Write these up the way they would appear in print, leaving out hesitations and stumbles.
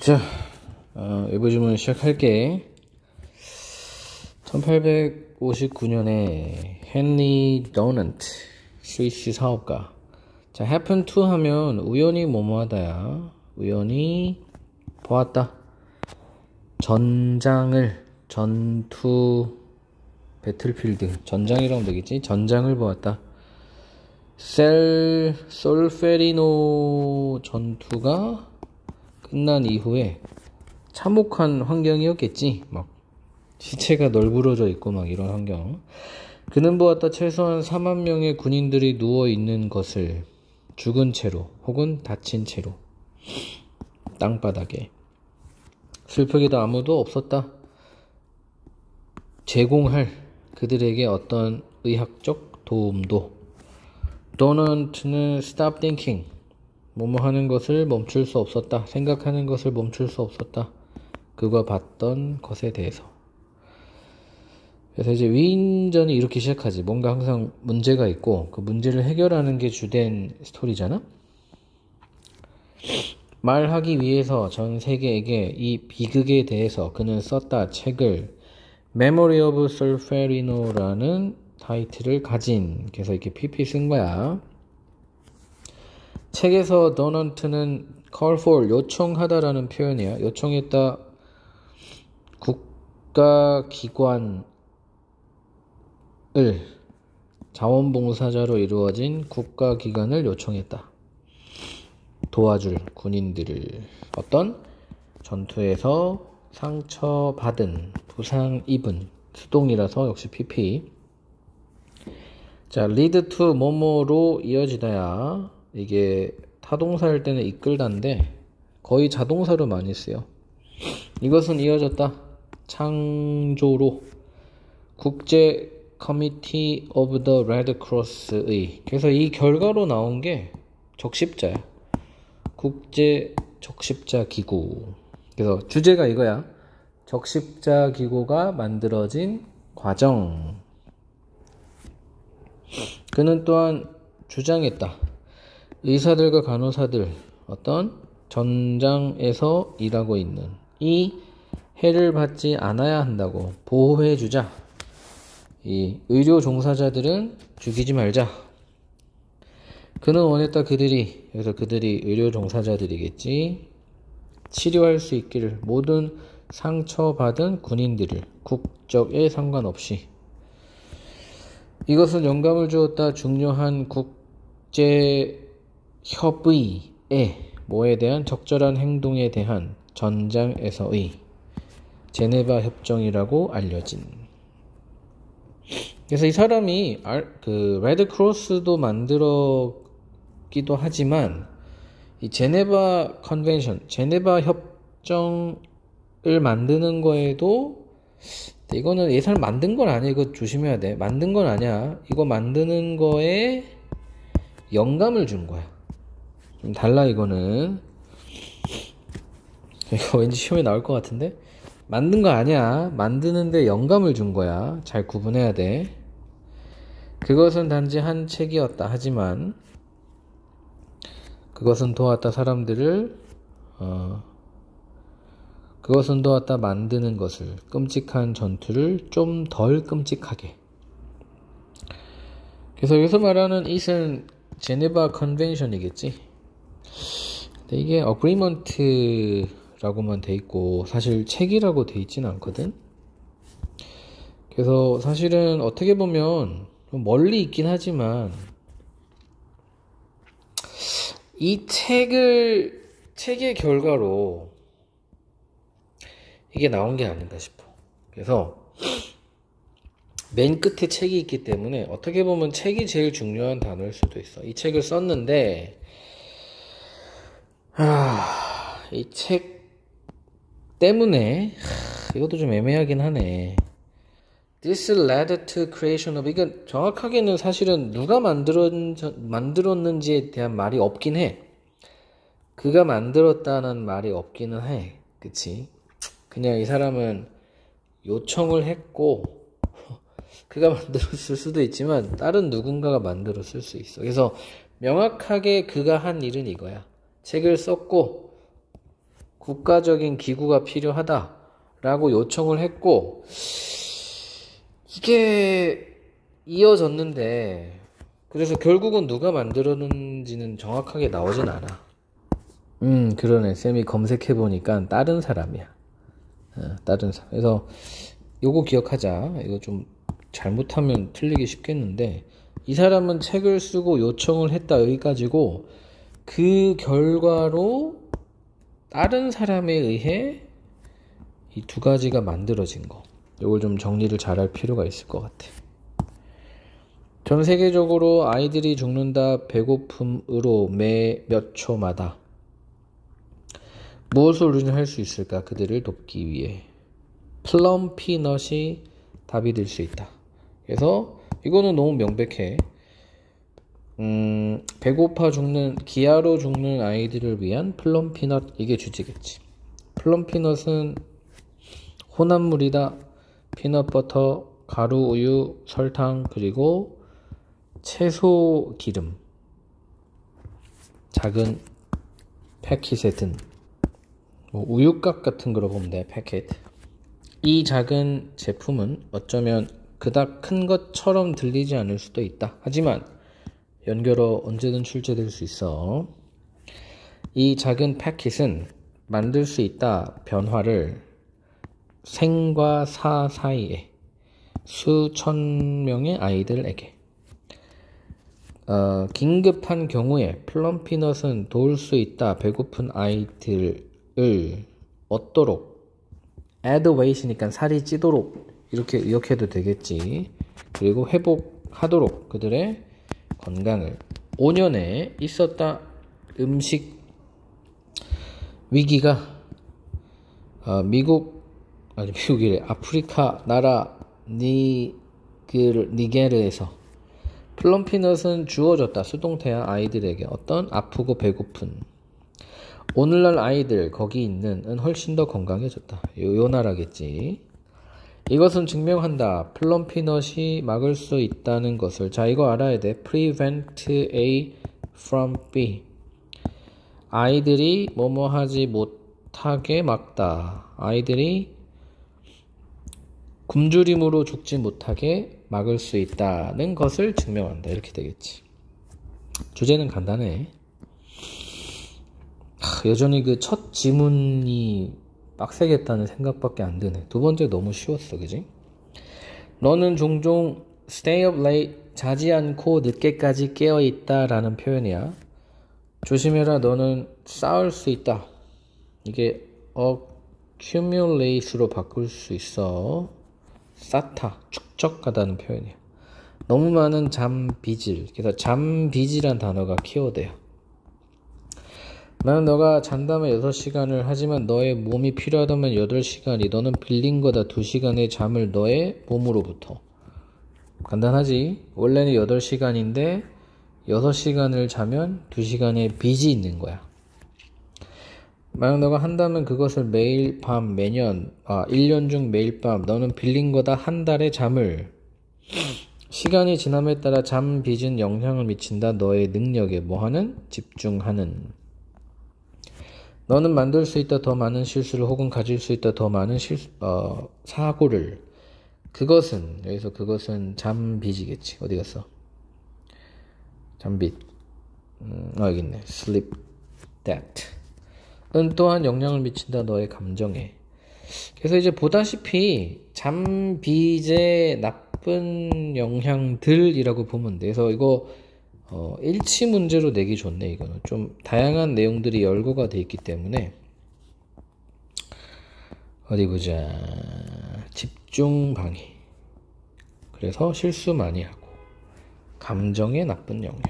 자, 외부 주문 시작할게. 1859년에 헨리 도넌트, 스위스 사업가. 자, happen to 하면 우연히 뭐뭐하다야. 우연히 보았다. 전장을, 전투, 배틀필드, 전장이라고 하면 되겠지? 전장을 보았다. 솔페리노 전투가 끝난 이후에 참혹한 환경이었겠지. 막 시체가 널브러져 있고 막 이런 환경. 그는 보았다. 최소한 4만 명의 군인들이 누워 있는 것을 죽은 채로 혹은 다친 채로 땅바닥에. 슬프게도 아무도 없었다. 제공할 그들에게 어떤 의학적 도움도. 도넌트는 stop thinking. 뭐뭐 하는 것을 멈출 수 없었다. 생각하는 것을 멈출 수 없었다. 그가 봤던 것에 대해서. 그래서 이제 위인전이 이렇게 시작하지. 뭔가 항상 문제가 있고 그 문제를 해결하는 게 주된 스토리잖아. 말하기 위해서 전 세계에게 이 비극에 대해서 그는 썼다. 책을 Memory of Solferino라는 타이틀을 가진. 그래서 이렇게 PP 쓴 거야. 책에서 도넌트는 call for, 요청하다라는 표현이야. 요청했다. 국가기관을 자원봉사자로 이루어진 국가기관을 요청했다. 도와줄 군인들을 어떤 전투에서 상처받은, 부상 입은, 수동이라서 역시 PP. 자, lead to 뭐뭐로 이어지다야. 이게 타동사일 때는 이끌다인데 거의 자동사로 많이 쓰여. 이것은 이어졌다. 창조로 국제 커미티 오브 더 레드 크로스의. 그래서 이 결과로 나온 게 적십자야. 국제 적십자 기구. 그래서 주제가 이거야. 적십자 기구가 만들어진 과정. 그는 또한 주장했다. 의사들과 간호사들, 어떤 전장에서 일하고 있는 이 해를 받지 않아야 한다고 보호해주자. 이 의료 종사자들은 죽이지 말자. 그는 원했다. 그들이, 그래서 그들이 의료 종사자들이겠지. 치료할 수 있기를. 모든 상처받은 군인들을 국적에 상관없이. 이것은 영감을 주었다. 중요한 국제 협의에, 뭐에 대한, 적절한 행동에 대한 전장에서의 제네바 협정이라고 알려진. 그래서 이 사람이 그 레드 크로스도 만들었기도 하지만 이 제네바 컨벤션, 제네바 협정을 만드는 거에도, 이거는 이 사람 만든 건 아니야. 이거 조심해야 돼. 만든 건 아니야. 이거 만드는 거에 영감을 준 거야. 좀 달라. 이거는 이거 왠지 시험에 나올 것 같은데, 만든 거 아니야. 만드는데 영감을 준 거야. 잘 구분해야 돼. 그것은 단지 한 책이었다. 하지만 그것은 도왔다. 사람들을 그것은 도왔다. 만드는 것을, 끔찍한 전투를 좀 덜 끔찍하게. 그래서 여기서 말하는 it은 제네바 컨벤션이겠지. 근데 이게 어그리먼트라고만 돼 있고 사실 책이라고 돼 있진 않거든. 그래서 사실은 어떻게 보면 좀 멀리 있긴 하지만 이 책의 결과로 이게 나온 게 아닌가 싶어. 그래서 맨 끝에 책이 있기 때문에 어떻게 보면 책이 제일 중요한 단어일 수도 있어. 이 책을 썼는데 이 책 때문에 이것도 좀 애매하긴 하네. This led to creation of, 이건 정확하게는 사실은 누가 만들었는지에 대한 말이 없긴 해. 그가 만들었다는 말이 없기는 해. 그치? 그냥 이 사람은 요청을 했고 그가 만들었을 수도 있지만 다른 누군가가 만들었을 수 있어. 그래서 명확하게 그가 한 일은 이거야. 책을 썼고 국가적인 기구가 필요하다라고 요청을 했고, 이게 이어졌는데, 그래서 결국은 누가 만들었는지는 정확하게 나오진 않아. 그러네. 쌤이 검색해보니까 다른 사람이야. 다른 사람. 그래서 요거 기억하자. 이거 좀 잘못하면 틀리기 쉽겠는데, 이 사람은 책을 쓰고 요청을 했다 여기까지고, 그 결과로 다른 사람에 의해 이 두 가지가 만들어진 거. 요걸 좀 정리를 잘할 필요가 있을 것 같아. 전 세계적으로 아이들이 죽는다 배고픔으로 매 몇 초마다. 무엇을 우리는 할 수 있을까? 그들을 돕기 위해. 플럼 피넛이 답이 될 수 있다. 그래서 이거는 너무 명백해. 배고파 죽는, 기아로 죽는 아이들을 위한 플럼 피넛, 이게 주제겠지. 플럼 피넛은 혼합물이다. 피넛버터, 가루, 우유, 설탕, 그리고 채소 기름. 작은 패킷에 든 우유곽 같은 거로 보면 돼. 패킷. 이 작은 제품은 어쩌면 그닥 큰 것처럼 들리지 않을 수도 있다. 하지만 연결어 언제든 출제될 수 있어. 이 작은 패킷은 만들 수 있다. 변화를 생과 사 사이에 수천 명의 아이들에게. 긴급한 경우에 플럼피넛은 도울 수 있다. 배고픈 아이들을 얻도록, add weight이니까 살이 찌도록 이렇게 의역해도 되겠지. 그리고 회복하도록 그들의 건강을. 5년에 있었다. 음식 위기가 미국이래. 아프리카 나라 니게르에서 플럼피넛은 주어졌다. 수동태야. 아이들에게. 어떤? 아프고 배고픈. 오늘날 아이들 거기 있는은 훨씬 더 건강해졌다. 요 나라겠지. 이것은 증명한다. 플럼피넛이 막을 수 있다는 것을. 자, 이거 알아야 돼. prevent A from B. 아이들이 뭐뭐 하지 못하게 막다. 아이들이 굶주림으로 죽지 못하게 막을 수 있다는 것을 증명한다. 이렇게 되겠지. 주제는 간단해. 여전히 그 첫 지문이 빡세겠다는 생각밖에 안 드네. 두 번째 너무 쉬웠어. 그지? 너는 종종 stay up late, 자지 않고 늦게까지 깨어있다 라는 표현이야. 조심해라. 너는 쌓을 수 있다. 이게 accumulate로 바꿀 수 있어. 쌓다, 축적하다는 표현이야. 너무 많은 잠비질. 그래서 잠비질한 단어가 키워드야. 만약 너가 잔다면 6시간을, 하지만 너의 몸이 필요하다면 8시간이, 너는 빌린 거다. 2시간의 잠을 너의 몸으로부터. 간단하지? 원래는 8시간인데 6시간을 자면 2시간의 빚이 있는 거야. 만약 너가 한다면 그것을 매일 밤, 매년, 1년 중 매일 밤, 너는 빌린 거다. 한 달의 잠을. 시간이 지남에 따라 잠 빚은 영향을 미친다. 너의 능력에. 뭐하는? 집중하는. 너는 만들 수 있다. 더 많은 실수를, 혹은 가질 수 있다. 더 많은 사고를. 그것은, 여기서 그것은 잠빚이겠지. 어디 갔어? 잠빚. 여기 있네. sleep debt. 은 또한 영향을 미친다. 너의 감정에. 그래서 이제 보다시피 잠빚의 나쁜 영향들이라고 보면 돼. 그래서 이거 일치 문제로 내기 좋네. 이거는 좀 다양한 내용들이 열거가 돼 있기 때문에. 어디 보자. 집중 방해. 그래서 실수 많이 하고. 감정의 나쁜 영향.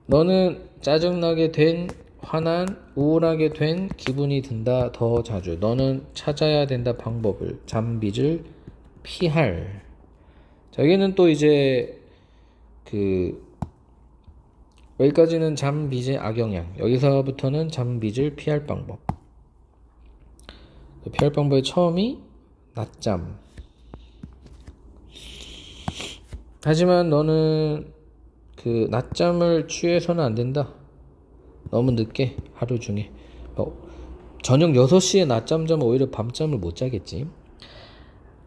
너는 짜증나게 된, 화난, 우울하게 된 기분이 든다. 더 자주. 너는 찾아야 된다. 방법을. 잠빚을 피할. 자, 여기는 또 이제 여기까지는 잠빚의 악영향. 여기서부터는 잠빚을 피할 방법. 피할 방법의 처음이 낮잠. 하지만 너는 낮잠을 취해서는 안 된다. 너무 늦게, 하루 중에. 저녁 6시에 낮잠 자면 오히려 밤잠을 못 자겠지.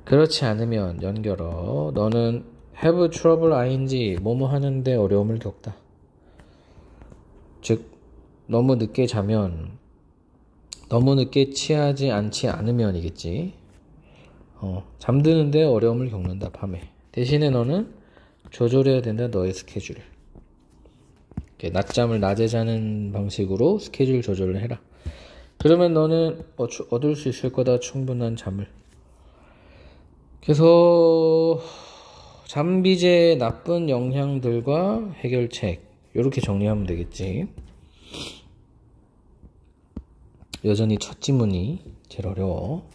그렇지 않으면 연결어. 너는 have trouble ing 뭐뭐 하는데 어려움을 겪다. 즉 너무 늦게 자면 너무 늦게 취하지 않지 않으면이겠지. 잠드는데 어려움을 겪는다 밤에. 대신에 너는 조절해야 된다 너의 스케줄을. 낮잠을 낮에 자는 방식으로 스케줄 조절을 해라. 그러면 너는 얻을 수 있을 거다 충분한 잠을. 그래서 잠비제의 나쁜 영향들과 해결책 이렇게 정리하면 되겠지. 여전히 첫 지문이 제일 어려워.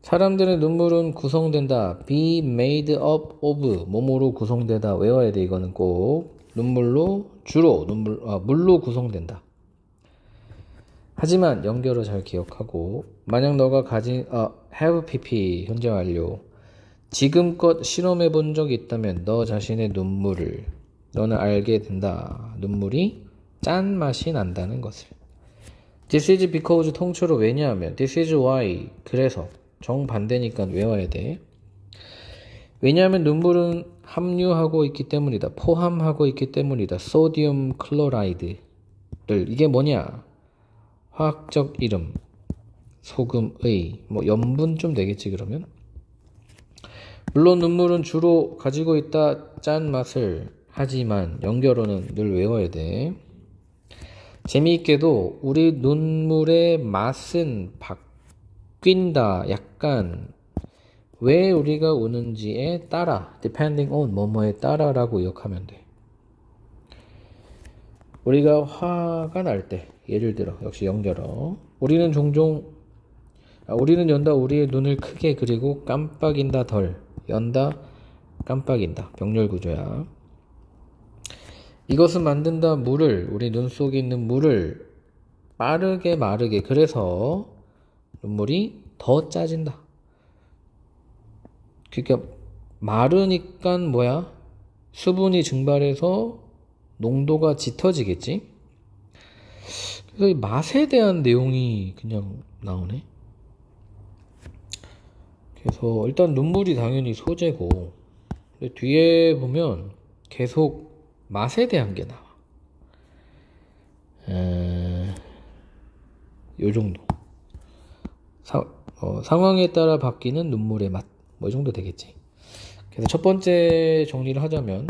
사람들의 눈물은 구성된다. be made up of 뭐뭐로 구성되다. 외워야 돼. 이거는 꼭 눈물로 주로 물로 구성된다. 하지만 연결어 잘 기억하고 만약 너가 가진 have pp 현재 완료 지금껏 실험해 본 적이 있다면 너 자신의 눈물을 너는 알게 된다. 눈물이 짠 맛이 난다는 것을. This is because 통째로 왜냐하면 This is why 그래서 정반대니까 외워야 돼. 왜냐하면 눈물은 함유하고 있기 때문이다. 포함하고 있기 때문이다. 소디움 클로라이드를 이게 뭐냐? 화학적 이름 소금의 염분 좀 되겠지 그러면. 물론 눈물은 주로 가지고 있다 짠 맛을. 하지만 연결어는 늘 외워야 돼. 재미있게도 우리 눈물의 맛은 바뀐다. 약간 왜 우리가 우는지에 따라 depending on 뭐뭐에 따라라고 기억하면 돼. 우리가 화가 날 때 예를 들어 역시 연결어 우리는 연다 우리의 눈을 크게 그리고 깜빡인다 덜 연다 깜빡인다 병렬 구조야. 이것은 만든다 물을 우리 눈 속에 있는 물을 빠르게 마르게 그래서 눈물이 더 짜진다. 그러니까 마르니까 뭐야? 수분이 증발해서 농도가 짙어지겠지? 그래서 이 맛에 대한 내용이 그냥 나오네. 그래서 일단 눈물이 당연히 소재고 근데 뒤에 보면 계속 맛에 대한 게 나와. 요 정도. 상황에 따라 바뀌는 눈물의 맛. 뭐 이 정도 되겠지. 그래서 첫 번째 정리를 하자면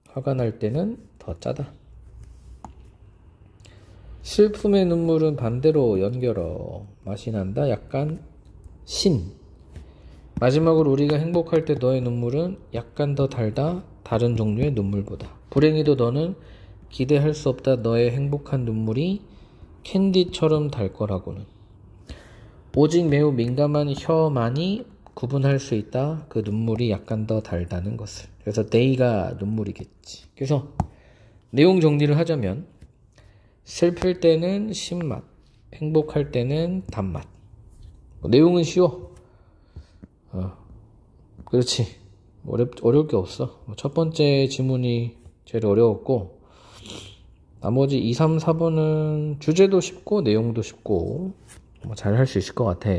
화가 날 때는 더 짜다. 슬픔의 눈물은 반대로 연결어 맛이 난다. 약간 신. 마지막으로 우리가 행복할 때 너의 눈물은 약간 더 달다. 다른 종류의 눈물보다. 불행히도 너는 기대할 수 없다. 너의 행복한 눈물이 캔디처럼 달 거라고는. 오직 매우 민감한 혀만이 구분할 수 있다. 그 눈물이 약간 더 달다는 것을. 그래서 they가 눈물이겠지. 그래서 내용 정리를 하자면 슬플 때는 신맛, 행복할 때는 단맛. 내용은 쉬워. 그렇지. 어려울 게 없어. 첫 번째 지문이 제일 어려웠고 나머지 2, 3, 4번은 주제도 쉽고 내용도 쉽고 잘 할 수 있을 것 같아.